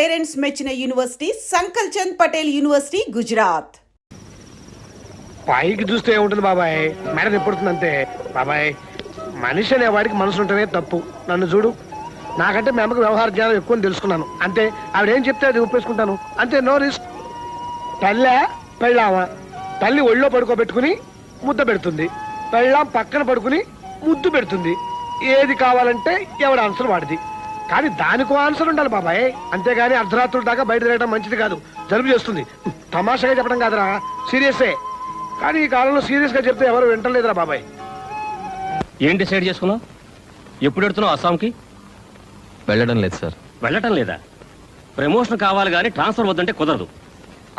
Parents మెచ్చిన university సంకల్ Chand Patel university Gujarat. పైకి చూస్తే ఏముంటుంది బాబాయ్, మేడం ఎప్పుడుతుంది అంతే. బాబాయ్ మనిషి అనేవాడికి మనసు ఉంటేనే తప్పు. నన్ను చూడు, నాకంటే మీ అమ్మకి వ్యవహార జ్ఞానం ఎక్కువ తెలుసుకున్నాను అంతే. ఆవిడేం చెప్తే అది ఒప్పేసుకుంటాను అంతే, నో రిస్క్. తల్లే పెళ్ళామా, తల్లి ఒళ్ళో పడుకోబెట్టుకుని ముద్ద పెడుతుంది, పెళ్ళాం పక్కన పడుకుని ముద్దు పెడుతుంది. ఏది కావాలంటే ఎవడ ఆన్సర్ వాడిది. కానీ దానికో ఆన్సర్ ఉండాలి బాబాయ్, అంతేగాని అర్ధరాత్రుల దాకా బయట తిరగడం మంచిది కాదు, జలుబు చేస్తుంది. తమాషాగా చెప్పడం కాదురా, సీరియసే. కానీ ఈ కాలంలో సీరియస్ గా చెప్తే ఎవరు వింటలేదురా బాబాయ్. ఏం డిసైడ్ చేసుకున్నావు? ఎప్పుడు పెడుతున్నావు అస్సాంకి? వెళ్ళడం లేదు సార్. వెళ్ళటం లేదా? ప్రమోషన్ కావాలి కానీ ట్రాన్స్ఫర్ వద్దంటే కుదరదు.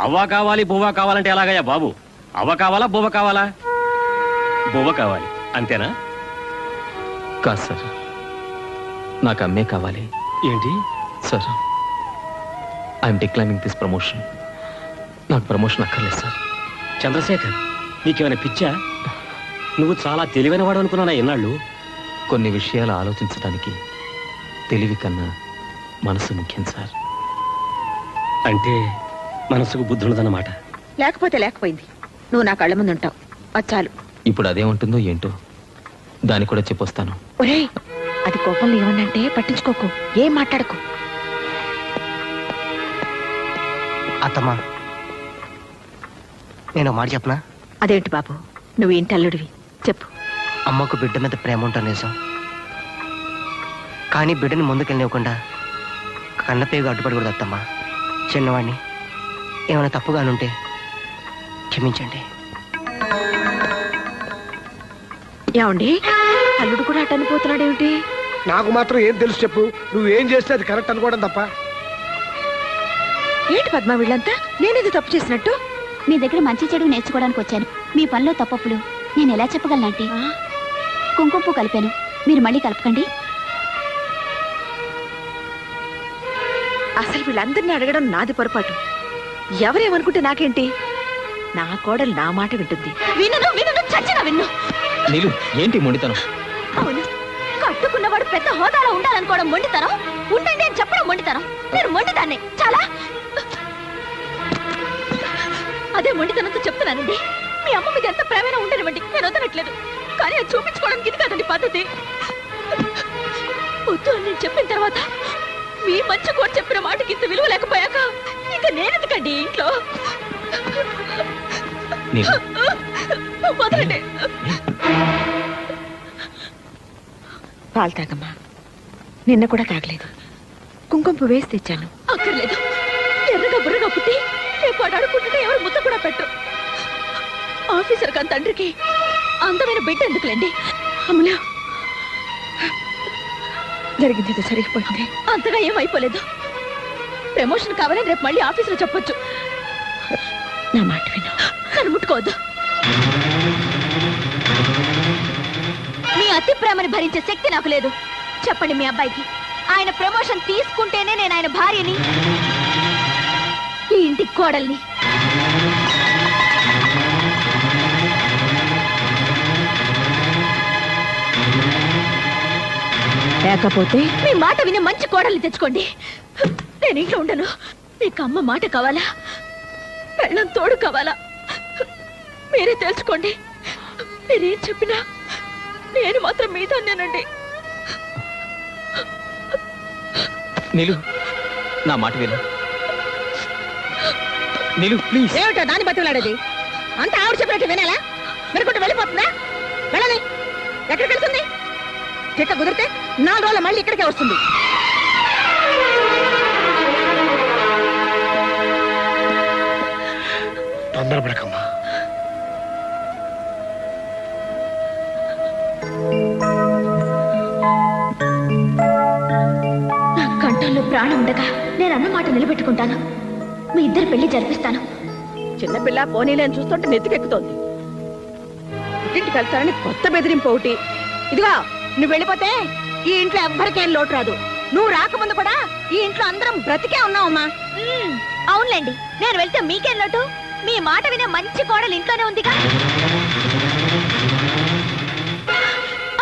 అవ్వ కావాలి బువ్వ కావాలంటే ఎలాగయ్యా బాబు? అవ్వ కావాలా బువ్వ కావాలా? బువ్వ కావాలి అంతేనా? కాదు సార్, నాకు అమ్మే కావాలి. ఏంటి sir, I'm declining this promotion. నాకు ప్రమోషన్ అక్కర్లేదు సార్. చంద్రశేఖర్, నీకేమైనా పిచ్చా? నువ్వు చాలా తెలివైన వాడు అనుకున్నానా ఎన్నాళ్ళు? కొన్ని విషయాలు ఆలోచించడానికి తెలివి కన్నా మనసు ముఖ్యం సార్. అంటే మనసుకు బుద్ధి ఉన్నదన్నమాట. లేకపోతే లేకపోయింది, నువ్వు నా కళ్ళ ముందు ఉంటావు, అది చాలు. ఇప్పుడు అదేముంటుందో ఏంటో, దాన్ని కూడా చెప్పొస్తాను. ఒరేయ్, అది కోపంలో ఏమన్నంటే పట్టించుకోకు, ఏం మాట్లాడకు. అత్తమ్మా, నేను మాట చెప్పనా? అదేంటి బాబు, నువ్వు ఏంటి అల్లుడివి, చెప్పు. అమ్మకు బిడ్డ మీద ప్రేమ ఉంటుంది నిజం, కానీ బిడ్డని ముందుకెళ్ళనివ్వకుండా కన్నపేగు అడ్డుపడకూడదు అత్తమ్మా. చిన్నవాడిని, ఏమైనా తప్పుగానుంటే క్షమించండి. ఏమండి, అల్లుడు కూడా అటు అనిపోతున్నాడేమిటి? నాకు మాత్రం ఏం తెలుసు చెప్పు, నువ్వేం చేస్తే అది కరెక్ట్ అనుకోవడం తప్ప. ఏంటి పద్మ వీళ్ళంతా నేనేది తప్పు చేసినట్టు? మీ దగ్గర మంచి చెడు నేర్చుకోవడానికి వచ్చాను. మీ పనిలో తప్పప్పులు నేను ఎలా చెప్పగలనంటే? కుంకుమ పువ్వు కలిపాను, మీరు మళ్ళీ కలపకండి. అసలు వీళ్ళందరినీ అడగడం నాది పొరపాటు. ఎవరేమనుకుంటే నాకేంటి? నా కోడలు నా మాట వింటుంది. విన్ను విన్ను చచ్చిన విన్ను. నీలు, ఏంటి మొండితనం? అవును, కట్టుకున్నవాడు పెద్ద హోదాలో ఉండాలనుకోవడం మొండితనం, ఉండండి అని చెప్పడం మొండితనం. నేను మొండిదాన్నే చాలా. అదే మొండితనంతో చెప్తున్నానండి. మీ అమ్మ మీద ఎంత ప్రేమైనా ఉండనివ్వండి, నేను వదలట్లేదు. కానీ అది చూపించుకోవడానికి ఇది కాదండి పద్ధతి. వద్దు అని నేను చెప్పిన తర్వాత మీ మంచి కూడా చెప్పిన మాటకి ఇంత విలువ లేకపోయాక ఇక నేనెందుకండి ఇంట్లో? వదలండి. పాలు తాగమ్మా. నిన్న కూడా తాగలేదు, కుంకుమ పువ్వు వేసి తెచ్చాను. అక్కర్లేదు, ఎర్రగా బుర్రగా పుట్టి రేపు వాడు అడుక్కుంటుంటే ఎవరు ముద్ద కూడా పెట్టు. ఆఫీసర్ కాని తండ్రికి అందమైన బిడ్డ ఎందుకులేండి? అమ్ములా, జరిగింది సరిగిపోయింది. అంతగా ఏమైపోలేదు. ప్రమోషన్ కావాలని రేపు మళ్ళీ ఆఫీసులో చెప్పొచ్చు. నా మాట విను. నన్ను ముట్టుకోవద్దు. మీ అతి ప్రేమని భరించే శక్తి నాకు లేదు. చెప్పండి మీ అబ్బాయికి, ఆయన ప్రమోషన్ తీసుకుంటేనే నేను ఆయన భార్యని, ఈ ఇంటి కోడల్ని. లేకపోతే మీ మాట విని మంచి కోడల్ని తెచ్చుకోండి. నేను ఇంట్లో ఉండను. మీకు అమ్మ మాట కావాలా, పెళ్ళం తోడు కావాలా, మీరే తెలుసుకోండి. మీరేం చెప్పినా నేను మాత్రం మీతోనేనండి. నీలు, నా మాట విను. నీలు ప్లీజ్. ఏమిటో దాన్ని బతిలాడేది? అంతా ఆవిడ చెప్పినట్టు వినాలా? వినకుంటే వెళ్ళిపోతుందా? వెళ్ళని ఎక్కడికి వెళ్తుంది? చెట్ట కుదిరితే 4 రోజులు మళ్ళీ ఇక్కడికే వస్తుంది. తొందరపడకమ్మా. నా కంఠంలో ప్రాణం ఉండగా నేను అన్న మాట నిలబెట్టుకుంటాను. మీ ఇద్దరు పెళ్లి జరిపిస్తాను. చిన్నపిల్ల పోనీలేని చూస్తుంటే నెత్తికెక్కుతోంది. ఇంటికి వెళ్తానని కొత్త బెదిరింపు ఒకటి. ఇదిగో, నువ్వు వెళ్ళిపోతే ఈ ఇంట్లో ఎవ్వరికేం లోటు రాదు. నువ్వు రాకముందు కూడా ఈ ఇంట్లో అందరం బ్రతికే ఉన్నావమ్మా. అవునులేండి, నేను వెళ్తే మీకేం లోటు? మీ మాట వినే మంచి కోడలు ఇంట్లోనే ఉందిగా.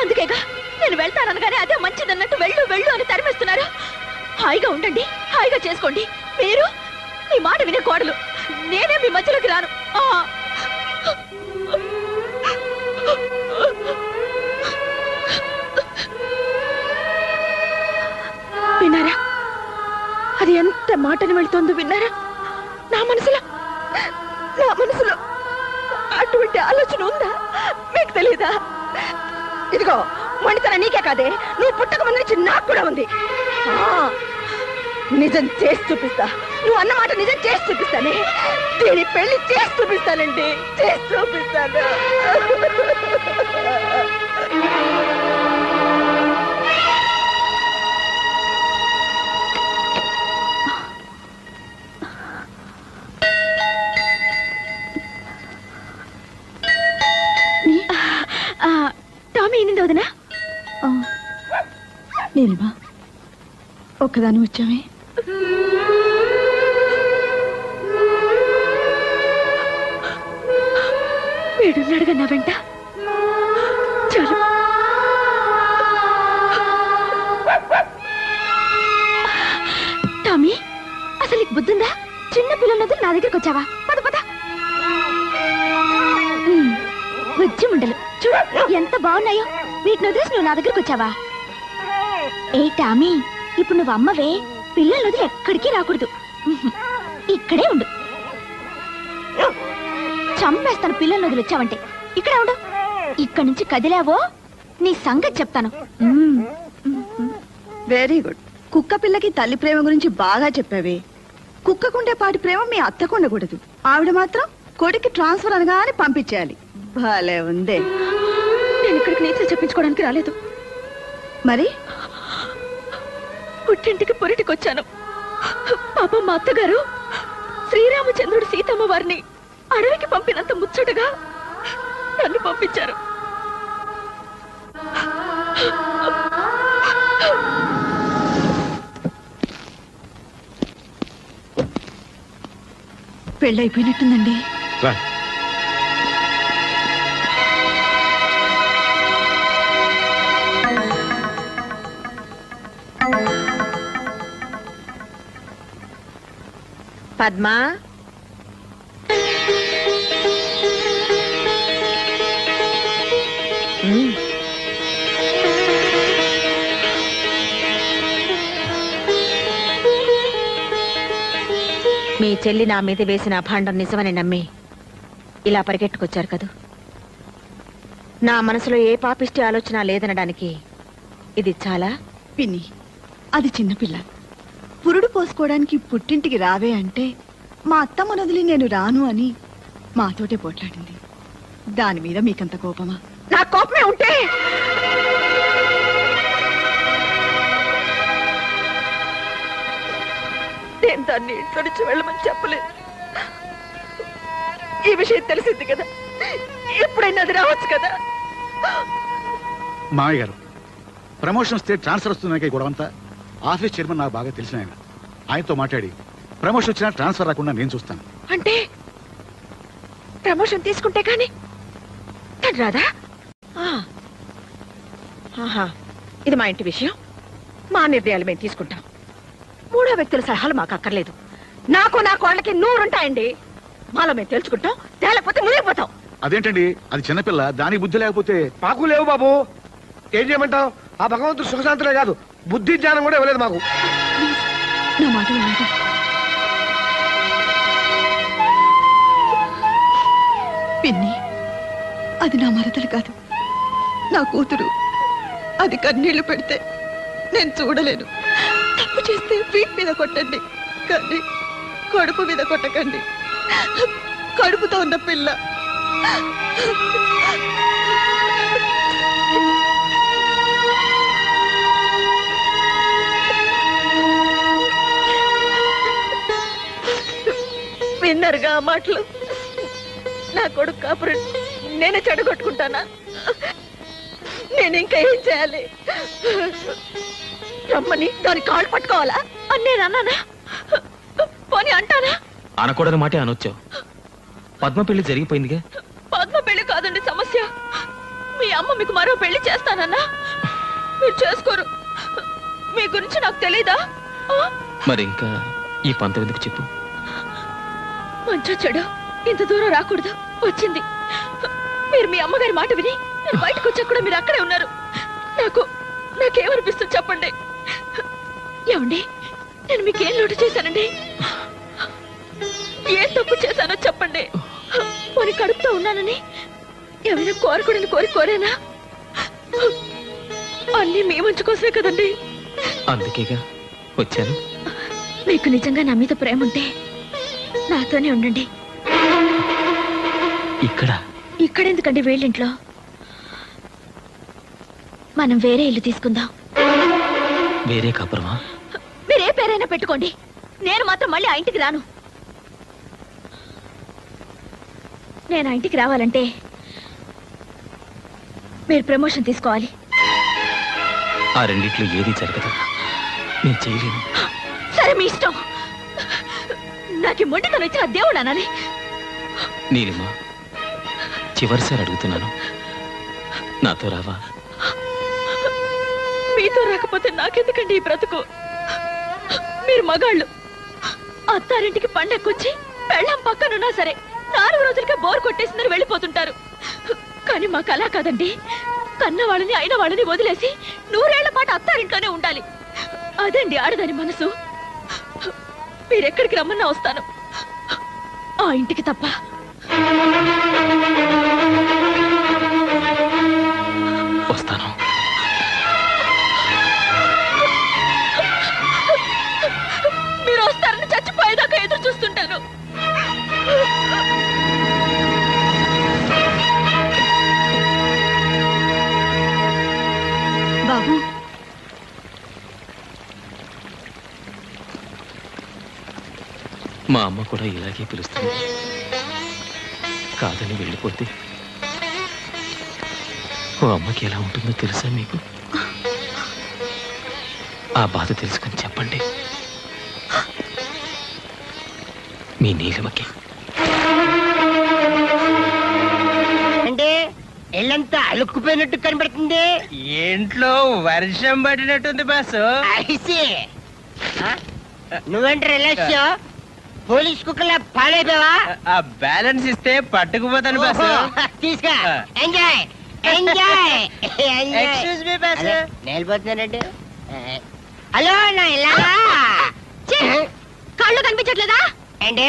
అందుకేగా నేను వెళ్తాననగానే అదే మంచిదన్నట్టు వెళ్ళు వెళ్ళు అని తరిమిస్తున్నారు. హాయిగా ఉండండి, హాయిగా చేసుకోండి. మీరు మీ మాట వినే కోడలు, నేనే మీ మధ్యలోకి రాను. విన్నారా? అది ఎంత మాటని వెళ్తుందో విన్నారా? నా మనసులో అటువంటి ఆలోచన ఉందా? మీకు తెలీదా? ఇదిగో మొండితనం నీకే కాదే, నువ్వు పుట్టక ముందు నుంచి నాకు కూడా ఉంది. నిజం చేసి చూపిస్తా. నువ్వు అన్నమాట నిజం చేసి చూపిస్తానే. దీని పెళ్లి చేసి చూపిస్తానండి, చేసి చూపిస్తాను. టామీ ఏంది వదినా? నీలిమా, ఒక్కదాని వచ్చామే. వీడున్నాడుగా నా వెంట. చాలు. టామీ, అసలు నీకు బుద్ధుందా? చిన్న పిల్లలతో నా దగ్గరకు వచ్చావా? పద పద. బుజ్జి ముండలు చూడు ఎంత బాగున్నాయో. వీటిని వదిలేసి నువ్వు నా దగ్గరకు వచ్చావా? ఏ టామీ, ఇప్పుడు నువ్వు అమ్మవే, పిల్లలు వదిలి ఎక్కడికి రాకూడదు. ఇక్కడే ఉండు. చంపేస్తాను పిల్లలు వదిలి వచ్చావంటే. ఇక్కడే ఉండు. ఇక్కడి నుంచి కదిలావో నీ సంగతి చెప్తాను. Very good. కుక్క పిల్లకి తల్లి ప్రేమ గురించి బాగా చెప్పావే. కుక్కకుండే పాటి ప్రేమ మీ అత్తకు ఉండకూడదు. ఆవిడ మాత్రం కొడుకు ట్రాన్స్ఫర్ అనగానే పంపించేయాలి. భలే ఉందే. నేను ఇక్కడికి నీతో చెప్పించుకోవడానికి రాలేదు. మరి పుట్టింటికి పొరిటికి వచ్చాను. పాప మా అత్తగారు శ్రీరామచంద్రుడు సీతమ్మ వారిని అడవికి పంపినంత ముచ్చటగా నన్ను పంపించారు. పెళ్ళైపోయినట్టుందండి. పద్మా, మీ చెల్లి నా మీద వేసిన అభాండం నిజమని నమ్మి ఇలా పరిగెట్టుకొచ్చారు కదూ. నా మనసులో ఏ పాపిష్టి ఆలోచన లేదనడానికి ఇది చాలా. పిన్ని, అది చిన్నపిల్ల. పురుడు పోసుకోవడానికి పుట్టింటికి రావే అంటే మా అత్తమ్మ వదిలి నేను రాను అని మాతోటే పోట్లాడింది. దాని మీద మీకంత కోపమా? నా కోపమే ఉంటే నేను దాన్ని ఇంట్లో నుంచి వెళ్ళమని చెప్పలేదు. ఈ విషయం తెలిసింది కదా, ఎప్పుడైనా అది రావచ్చు కదా. మామయ్య గారు, ప్రమోషన్ వస్తే ట్రాన్స్ఫర్ వస్తున్నాయి గొడవంతా. ఆఫీస్ చైర్మన్ నాకు బాగా తెలిసిన ఆయన. ఆయనతో మాట్లాడి ప్రమోషన్ వచ్చినా ట్రాన్స్ఫర్ రాకుండా నేను చూస్తాను. అంటే ప్రమోషన్ తీసుకుంటే కానీ తను రాదా? ఇది మా ఇంటి విషయం, మా నిర్ణయాలు మేము తీసుకుంటాం. మూడో వ్యక్తుల సలహాలు మాకు అక్కర్లేదు. నాకు నా కోళ్ళకి 100 ఉంటాయండి. మాలో మేము తెలుసుకుంటాం, తేలేకపోతే మునిగిపోతాం. అదేంటండి, అది చిన్నపిల్ల, దానికి బుద్ధి లేకపోతే. మాకు లేవు బాబు. ఏం చేయమంటావు? ఆ భగవంతుడు సుఖశాంతులే కాదు, బుద్ధి జ్ఞానం కూడా ఇవ్వలేదు మాకు. నా మాట వినండి. పిన్ని, అది నా మరదలు కాదు, నా కూతురు. అది కన్నీళ్లు పెడితే నేను చూడలేను. తప్పు చేస్తే వీట్ మీద కొట్టండి, కానీ కడుపు మీద కొట్టకండి. కడుపుతో ఉన్న పిల్ల. విన్నారుగా ఆ మాటలు? నా కొడుకు కాపురం నేనే చెడగొట్టుకుంటానా? నేను ఇంకా ఏం చేయాలి? రమ్మని దాని కాళ్ళు పట్టుకోవాలా అని నేను అన్నానా? పోనీ అంటానా? అనకూడని మాటే అనొచ్చావు. పద్మ పెళ్లి జరిగిపోయిందిగా. పద్మ పెళ్లి కాదండి సమస్య. మీ అమ్మ మీకు మరో పెళ్లి చేస్తానన్నా మీరు చేసుకోరు. మీ గురించి నాకు తెలీదా? మరి ఇంకా ఈ పంతం ఎందుకు చెప్పు? మంచో చెడు ఇంత దూరం రాకూడదు వచ్చింది. మీరు మీ అమ్మగారి మాట విని నేను బయటకు వచ్చా కూడా మీరు అక్కడే ఉన్నారు. నాకేమనిపిస్తుంది చెప్పండి. ఏమండి, నేను మీకేం లోటు చేశానండి? ఏం తప్పు చేశానో చెప్పండి. పోనీ కడుపుతో ఉన్నానని ఏమైనా కోరకూడని కోరేనా? అన్నీ మీ మంచి కోసమే కదండి. అందుకేగా వచ్చాను. మీకు నిజంగా నా మీద ప్రేమ ఉంటే నాతోనే ఉండండి. ఇక్కడెందుకండి వేళ్ళింట్లో? మనం వేరే ఇల్లు తీసుకుందాం. వేరే కాపురమా? మీరే పేరైనా పెట్టుకోండి, నేను మాత్రం మళ్ళీ ఆ ఇంటికి రాను. నేను ఆ ఇంటికి రావాలంటే మీరు ప్రమోషన్ తీసుకోవాలి. ఆ రెండిట్లో ఏది జరగదు, నేను చేయలేను. సరే మీ ఇష్టం. నాకు మొండితనం ఇచ్చిన దేవుడు అనాలి. నీలిమా, చివరిసారి అడుగుతున్నాను, నాతో రావా? మీతో రాకపోతే నాకెందుకండి ఈ బ్రతుకు? మీరు మగాళ్ళు అత్తారింటికి పండక్కొచ్చి పెళ్ళం పక్కనున్నా సరే 4 రోజులకే బోర్ కొట్టేసిందని వెళ్ళిపోతుంటారు. కానీ మాకు అలా కాదండి. కన్న వాళ్ళని అయిన వాళ్ళని వదిలేసి 100 ఏళ్ల పాటు అత్తారింట్లోనే ఉండాలి. అదండి ఆడదాని మనసు. మీరెక్కడికి రమ్మన్నా వస్తాను, ఆ ఇంటికి తప్ప. వస్తాను. మీరు వస్తారని చచ్చిపోయేదాకా ఎదురు చూస్తుంటాను. బాబు, మా అమ్మ కూడా ఇలాగే పిలుస్తుంది. కాదని వెళ్ళిపోతే ఓ అమ్మకి ఎలా ఉంటుందో తెలుసా మీకు? ఆ బాధ తెలుసుకొని చెప్పండి మీ నీలిమకి. అంటే ఎల్లంతా అలుక్కుపోయినట్టు కనబడుతుంది. ఇంట్లో వర్షం పడినట్టుంది బాసు. ఐసి నువ్వేంటి రిలాక్స్ పోలీస్ కుక్కలా పాడైపోయావా? ఆ బ్యాలెన్స్ ఇస్తే పట్టుకుపోతాను బాసు. తీసుకో, enjoy enjoy. Excuse me boss. నేలిపోతున్నానండి. హలో నా ఇలాగా కళ్ళు కనిపించట్లేదా? ఏంటి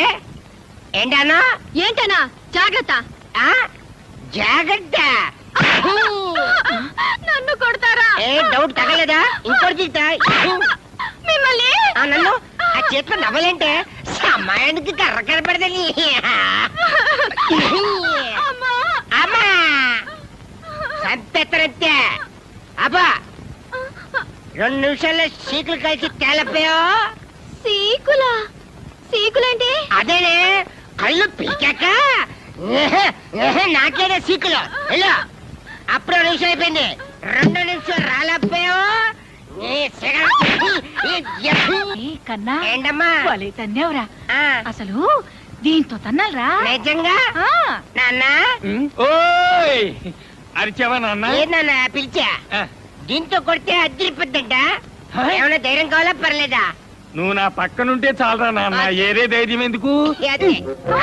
ఏంటన్నా? ఏంటనా? జాగ్రత్త. జాగ్రత్త. నన్ను కొడతారా? ఏ డౌట్ తగలేదా? ఇంకోటి తీస్తా మిమ్మల్ని. నన్ను ఆ చేతిలో నవ్వలేంటే సమయానికి కర్ర కనపడదని. అమ్మా సంపెత్తనంతే. అబ్బా 2 నిమిషాల్లో సీకులు కలిసి తేలపోయా. సీకులా? సీకులేంటి? అదేనే కళ్ళు పీకాక నాకేనే సీకులు. వెళ్ళు. అప్పుడు 2 నిమిషాలు అయిపోయింది. 2 నిమిషాలు రాలేకపోయావు. కన్నా ఏంటమ్మా? భలే తన్నేవరా. ఆ, అసలు దీంతో తన్నాలరా? నిజంగా నాన్న? ఓయ్ అరిచావా నాన్న? ఏందన్నా పిలిచా? దీంతో కొడితే అద్దరిపోద్దంట. ఏమైనా ధైర్యం కావాలా పర్లేదా? నువ్వు నా పక్కనుంటే చాలరా నాన్న, ఏరే ధైర్యం ఎందుకు? అదే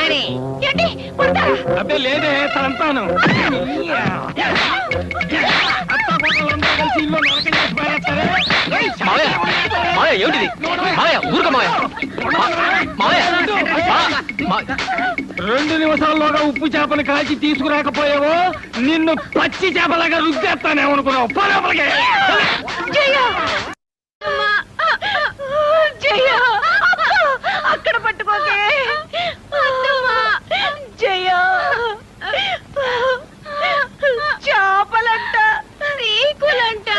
అని. ఏంటి కొడతారా? అబ్బే లేదే, తంతాను. మావయ్య, మావయ్య ఏమిటిది? మావయ్య ఊరుక మావయ్య. మావయ్య 2 నిమిషాల్లోగా ఉప్పు చేపను కాల్చి తీసుకురాకపోయావో నిన్ను పచ్చి చేపలాగా రుద్దేస్తానేమనుకున్నావు. పోలోపలికి. అక్కడ పట్టుకోకే. జయ చేపలంట, సీకులంట,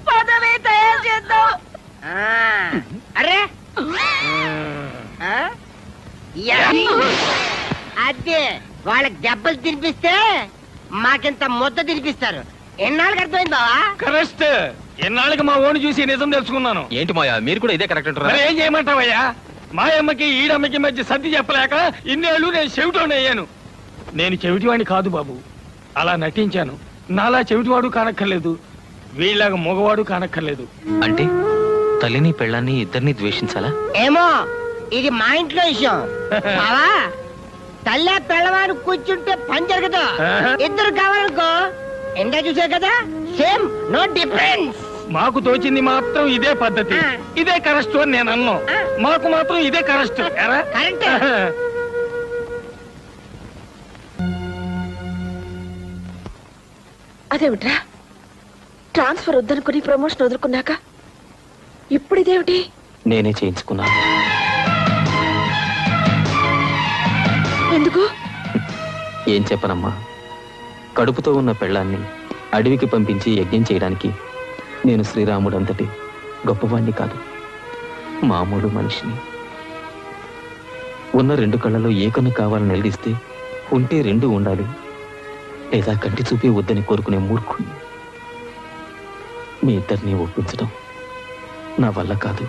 పదవే తయారు చేద్దాం. అరే అదే వాళ్ళకి దెబ్బలు తినిపిస్తే మాకింత ముద్ద తినిపిస్తారు. ఎన్నాళ్ళకి అర్థమైంది బావా? కరెక్ట్. ఎన్నాళ్ళకి మా ఓని చూసి నిజం తెలుసుకున్నాను. ఏంటి మాయా, మీరు కూడా ఇదే కరెక్ట్ అంటారా? మరి ఏం చేయమంటావయ్యా? మాయమ్మకి ఈడమ్మకి మధ్య సర్ది చెప్పలేక ఇన్నేళ్ళు నేను చెవిటోని అయ్యాను. నేను చెవిటివాడిని కాదు బాబు, అలా నటించాను. నాలా చెవిటివాడు కానక్కర్లేదు, వీళ్ళగా మగవాడు కానక్కర్లేదు. అంటే తల్లిని పెళ్ళాన్ని ఇద్దరిని ద్వేషించాలా? ఏమో ఇది మా ఇంట్లో విషయం బావా. తల్లి పిల్లవాడు కూర్చుంటే పని జరగదు. ఇద్దరు కావాలనుకో ఎండా చూసే కదా, సేమ్ నో డిఫరెన్స్. మాకు తోచింది మాత్రం ఇదే పద్ధతి, ఆ. ఇదే కరెక్ట్ అని నేను అన్నాను. ఆ. మాకు మాత్రం ఇదే కరెక్ట్. కరెక్ట్. అదేమిట్రా, ట్రాన్స్ఫర్ వద్దనుకుని ప్రమోషన్ వదులుకున్నాక ఇప్పుడు ఇదేమిటి? నేనే చేయించుకున్నాను. ఎందుకు? ఏం చెప్పనమ్మా, కడుపుతో ఉన్న పెళ్ళాన్ని అడవికి పంపించి యజ్ఞం చేయడానికి నేను శ్రీరాముడు అంతటి గొప్పవాణ్ణి కాదు, మామూలు మనిషిని. ఉన్న 2 కళ్ళలో ఏ కన్ను కావాలని నిలదీస్తే ఉంటే 2 ఉండాలి, లేదా కంటి చూపే వద్దని కోరుకునే మూర్ఖుణ్ణి. మీ ఇద్దరిని ఒప్పించడం నా వల్ల కాదు,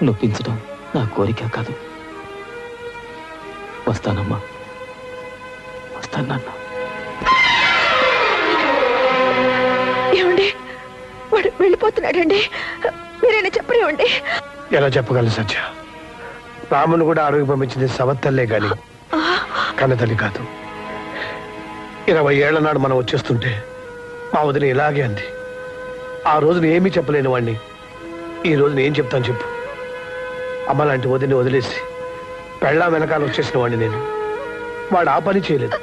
నొప్పించడం నా కోరిక కాదు. వస్తానమ్మా, వస్తానన్నా. ఏమండి, వాడు వెళ్ళిపోతున్నాడండి, మీరైనా చెప్పనివ్వండి. ఎలా చెప్పగలను సత్య? రాముని కూడా అడవికి పంపించింది సవత్తల్లే గాని కన్నతల్లి కాదు. 20 ఏళ్ల నాడు మనం వచ్చేస్తుంటే మా వదిన ఇలాగే అంది. ఆ రోజున ఏమీ చెప్పలేని వాడిని ఈ రోజున ఏం చెప్తాను చెప్పు? అమ్మ లాంటి వదిని వదిలేసి పెళ్ళాం వెనకాల వచ్చేసిన వాడిని నేను. వాడు ఆ పని చేయలేదు.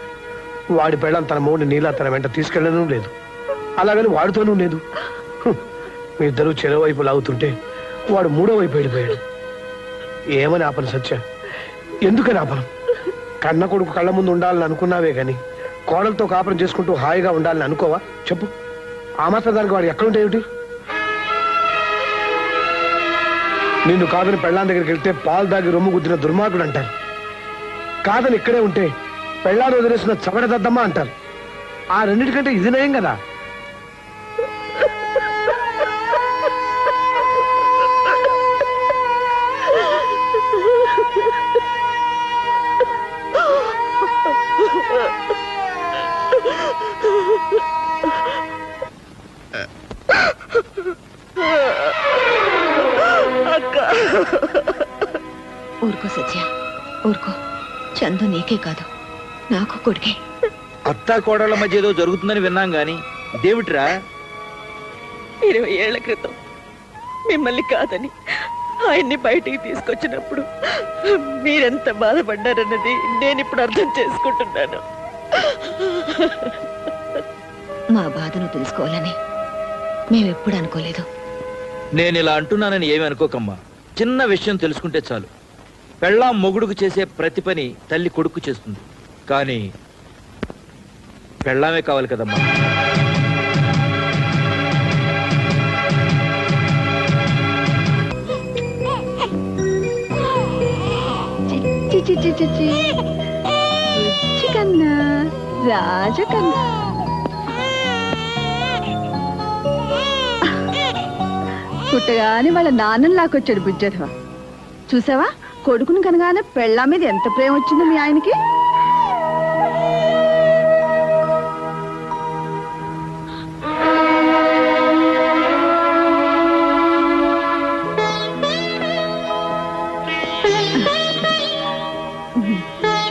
వాడి పెళ్ళాం తన మూడిని నీలా తన వెంట తీసుకెళ్ళడం లేదు, అలాగని వాడితోనూ లేదు. మీ ఇద్దరు చెరవైపు లాగుతుంటే వాడు 3వ వైపు వెళ్ళిపోయాడు. ఏమని ఆపను సత్య? ఎందుకని ఆపను? కన్న కొడుకు కళ్ళ ముందు ఉండాలని అనుకున్నావే గాని కోడలతో కాపురం చేసుకుంటూ హాయిగా ఉండాలని అనుకోవా చెప్పు? ఆ మాత్రం దానికి వాడు ఎక్కడుంటే ఏమిటి? నిన్ను కాదని పెళ్ళాం దగ్గరికి వెళ్తే పాలు దాగి రొమ్ము గుద్దిన దుర్మార్గుడు అంటారు. కాదని ఇక్కడే ఉంటే పెళ్ళాన్ని వదిలేసిన చవడదద్దమ్మా అంటారు. ఆ రెండింటికంటే ఇది నయం కదా. ఊరుకో సత్య, ఊరుకో. చందు నీకే కాదు, నాకు కొడుకే. అత్తా కోడళ్ళ మధ్య ఏదో జరుగుతుందని విన్నాం గాని దేవుట్రా 20 ఏళ్ల క్రితం మిమ్మల్ని కాదని ఆయన్ని బయటికి తీసుకొచ్చినప్పుడు మీరెంత బాధపడ్డారన్నది నేను ఇప్పుడు అర్థం చేసుకుంటున్నాను. మా బాధను తెలుసుకోవాలని మేమెప్పుడు అనుకోలేదు. నేను ఇలా అంటున్నానని ఏమి అనుకోకమ్మా. చిన్న విషయం తెలుసుకుంటే చాలు. పెళ్ళాం మొగుడుకు చేసే ప్రతి పని తల్లి కొడుకు చేస్తుంది, కానీ పెళ్ళామే కావాలి కదమ్మా. కన్నా రాజకన్నా పుట్టగానే వాళ్ళ నాన్నని లాకొచ్చాడు బుజ్జధవ. చూసావా, కొడుకుని కనగానే పెళ్ళా మీద ఎంత ప్రేమ వచ్చిందో మీ ఆయనకి.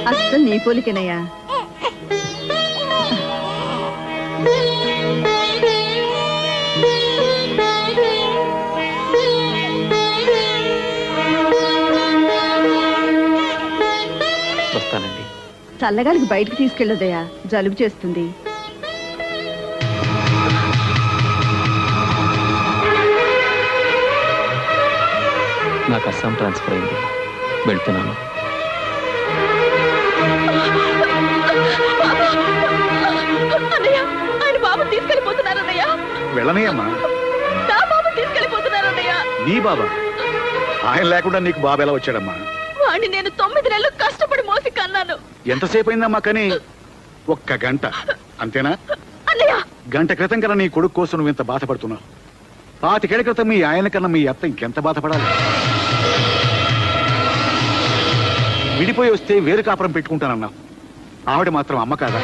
అసలు నీ పోలికేనయ్యా. వస్తానండి. చల్లగాలికి బయటకు తీసుకెళ్ళదయ్యా, జలుబు చేస్తుంది. నాకు అస్సాం ట్రాన్స్ఫర్ అయింది, వెళ్తున్నాను. అన్నయ్య, ఆయన బాబు తీసుకెళ్ళిపోతున్నారన్నయ్య. వెళ్ళనయ్యమ్మా. నా బాబు తీసుకెళ్ళిపోతున్నారన్నయ్య. నీ బాబా? ఆయన లేకుండా నీకు బాబు ఎలా వచ్చాడమ్మా? వాడిని నేను 9 నెలలు కష్టపడి మోసి కన్నాను. ఎంతసేపు అయిందమ్మా? కానీ 1 గంట అంతేనా? అన్నయ్య, గంట క్రితం కన్నా నీ కొడుకు కోసం నువ్వు ఇంత బాధపడుతున్నావు. 25 ఏళ్ల క్రితం మీ ఆయన కన్నా మీ అత్త ఇంకెంత బాధపడాలి? విడిపోయి వస్తే వేరు కాపురం పెట్టుకుంటానన్నావు. ఆవిడ మాత్రం అమ్మ కాదా?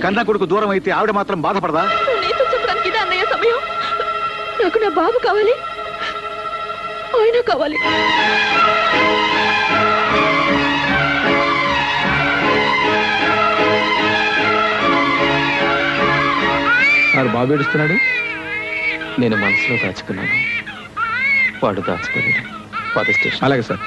కన్నా కొడుకు దూరం అయితే ఆవిడ మాత్రం బాధపడదా? నీతో చెప్పడానికి నాకు నా బాబు కావాలి, ఆయన కావాలి. వాడు బాబు ఏడుస్తున్నాడు, నేను మనసులో దాచుకున్నాను, వాడు దాచుకోలేడు. పద స్టేషన్. అలాగే సార్.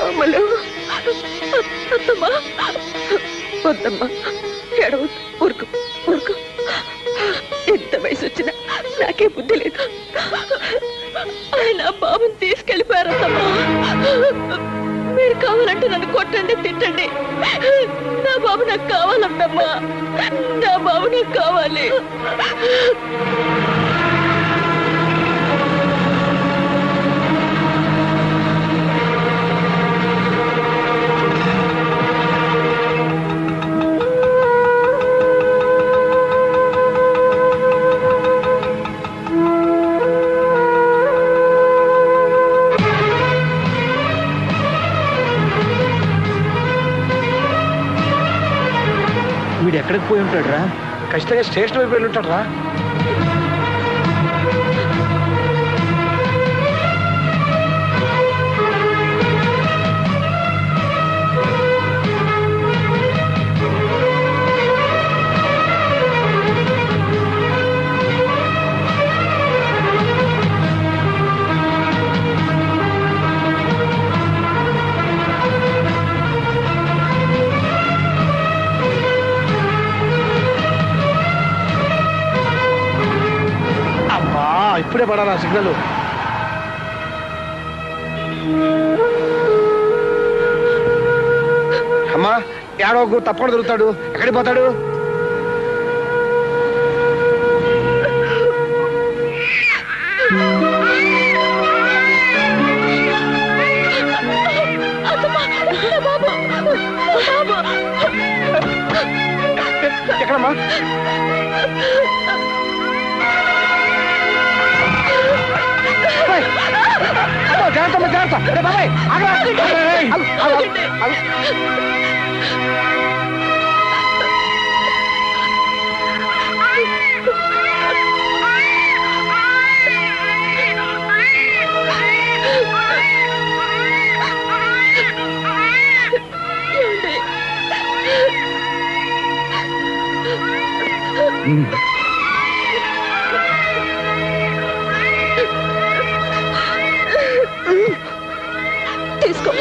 అమ్మలు, అత్తమ్మా, వద్దమ్మా, ఏడవద్దు, ఊరుకు ఊరుకు. ఎంత వయసు వచ్చినా నాకే బుద్ధి లేదు. ఆయన బాబుని తీసుకెళ్ళిపోయారమ్మా. మీరు కావాలంటే నన్ను కొట్టండి, తిట్టండి, నా బాబు నాకు కావాలమ్మా, నా బాబు నాకు కావాలి. వీడు ఎక్కడికి పోయి ఉంటాడు రా? ఖచ్చితంగా స్టేషన్ వైపు వెళ్ళి ఉంటాడు రా. ఇప్పుడే పడాలా సిగ్నల్. అమ్మా ఏడో తప్పకుండా దొరుకుతాడు. ఎక్కడికి పోతాడు? ఎక్కడమ్మా? జాగ్రత్త జాగ్రత్త. బాబాయ్ తీసుకో.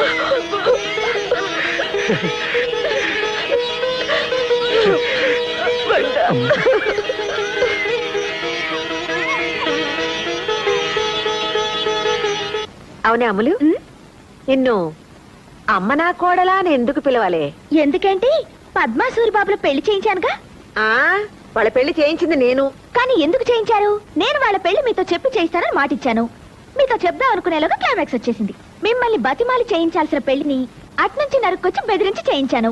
అవునే అమ్ములు, నిన్ను అమ్మ నా కోడలా అని ఎందుకు పిలవాలి? ఎందుకేంటి, పద్మా సూరిబాబులో పెళ్లి చేయించానుగా. వాళ్ళ పెళ్లి చేయించింది నేను. కానీ ఎందుకు చేయించారు? నేను వాళ్ళ పెళ్లి మీతో చెప్పి చేయిస్తానని మాటిచ్చాను. మీతో చెప్దాం అనుకునేలాగా క్లైమాక్స్ వచ్చేసింది. మిమ్మల్ని బతిమాలి చేయించాల్సిన పెళ్లిని అట్నుంచి నరుక్కొచ్చి బెదిరించి చేయించాను.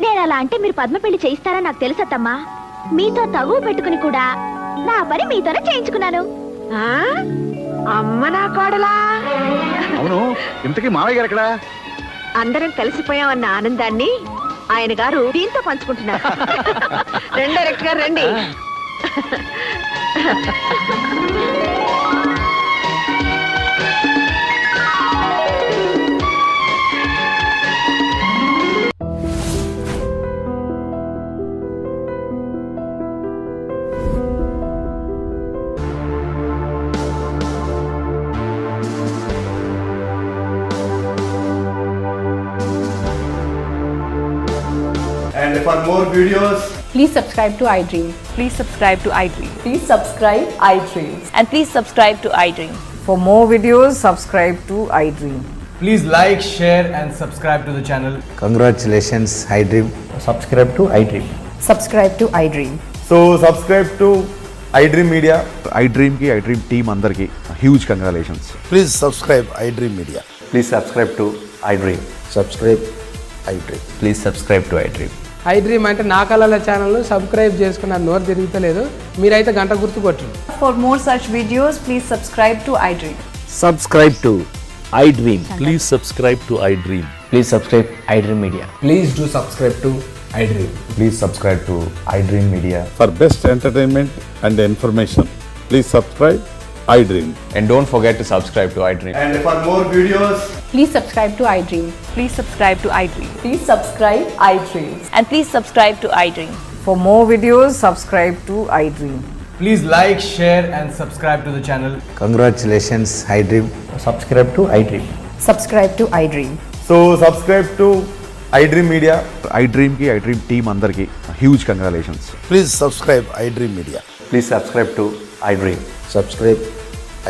నేను అలా అంటే మీరు పద్మ పెళ్లి చేయిస్తారని నాకు తెలుసత్తమ్మా. మీతో తగువ పెట్టుకుని కూడా నా పని మీతోనే చేయించుకున్నాను. అమ్మ నా కోడలా? అవును, ఇంతకీ మావయ్య గారు ఎక్కడ? అందరం కలిసిపోయామన్న ఆనందాన్ని ఆయన గారు దీంతో పంచుకుంటున్నారు. రండి డైరెక్టర్ గారు, రండి. And for more videos, Please subscribe to iDream. Please subscribe to iDream. Please subscribe iDream. And please subscribe to iDream. For more videos, subscribe to iDream. please like, share and subscribe to the channel. Congratulations, iDream. Subscribe to iDream. Subscribe to iDream. So subscribe to iDream Media. ఐ డ్రీమ్కి iDream team అందరికీ huge congratulations. Please subscribe iDream Media. Please subscribe to iDream. Subscribe iDream. Please subscribe to iDream. IDream అంటే నా కళల channel subscribe చేసుకున్న నోరు తిరుగుతలేదు, మీరైతే గంట గుర్తు కొట్టండి. For more such videos, please subscribe to iDream. Subscribe to I dream. Please subscribe to I dream. Please subscribe I dream media. Please do subscribe to I dream. Please subscribe to iDream media. For best entertainment and information, please subscribe iDream. And don't forget to subscribe to iDream. And for more videos, Please subscribe to iDream. Please subscribe to iDream. Please subscribe iDream. And please subscribe to iDream. For more videos, subscribe to iDream. please like, share and subscribe to the channel. Congratulations iDream. Subscribe to iDream. Subscribe to iDream. So subscribe to iDream media. ఐ డ్రీమ్కి iDream team అందరికీ huge congratulations. Please subscribe iDream Media. Please subscribe to iDream. Subscribe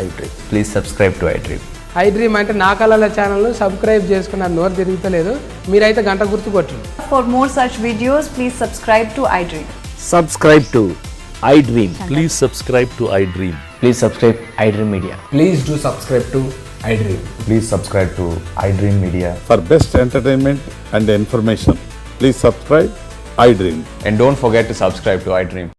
iDream. Please subscribe to iDream. I dream అంటే నా కళల channel subscribe చేసుకున్న నోరు తిరుగుతలేదు, మీరైతే గంట గుర్తు కొట్టండి. For more such videos, please subscribe to iDream. Subscribe to I dream. Please subscribe to I dream. Please subscribe iDream media. Please do subscribe to I dream. Please subscribe to iDream media. For best entertainment and information, please subscribe iDream. And don't forget to subscribe to iDream.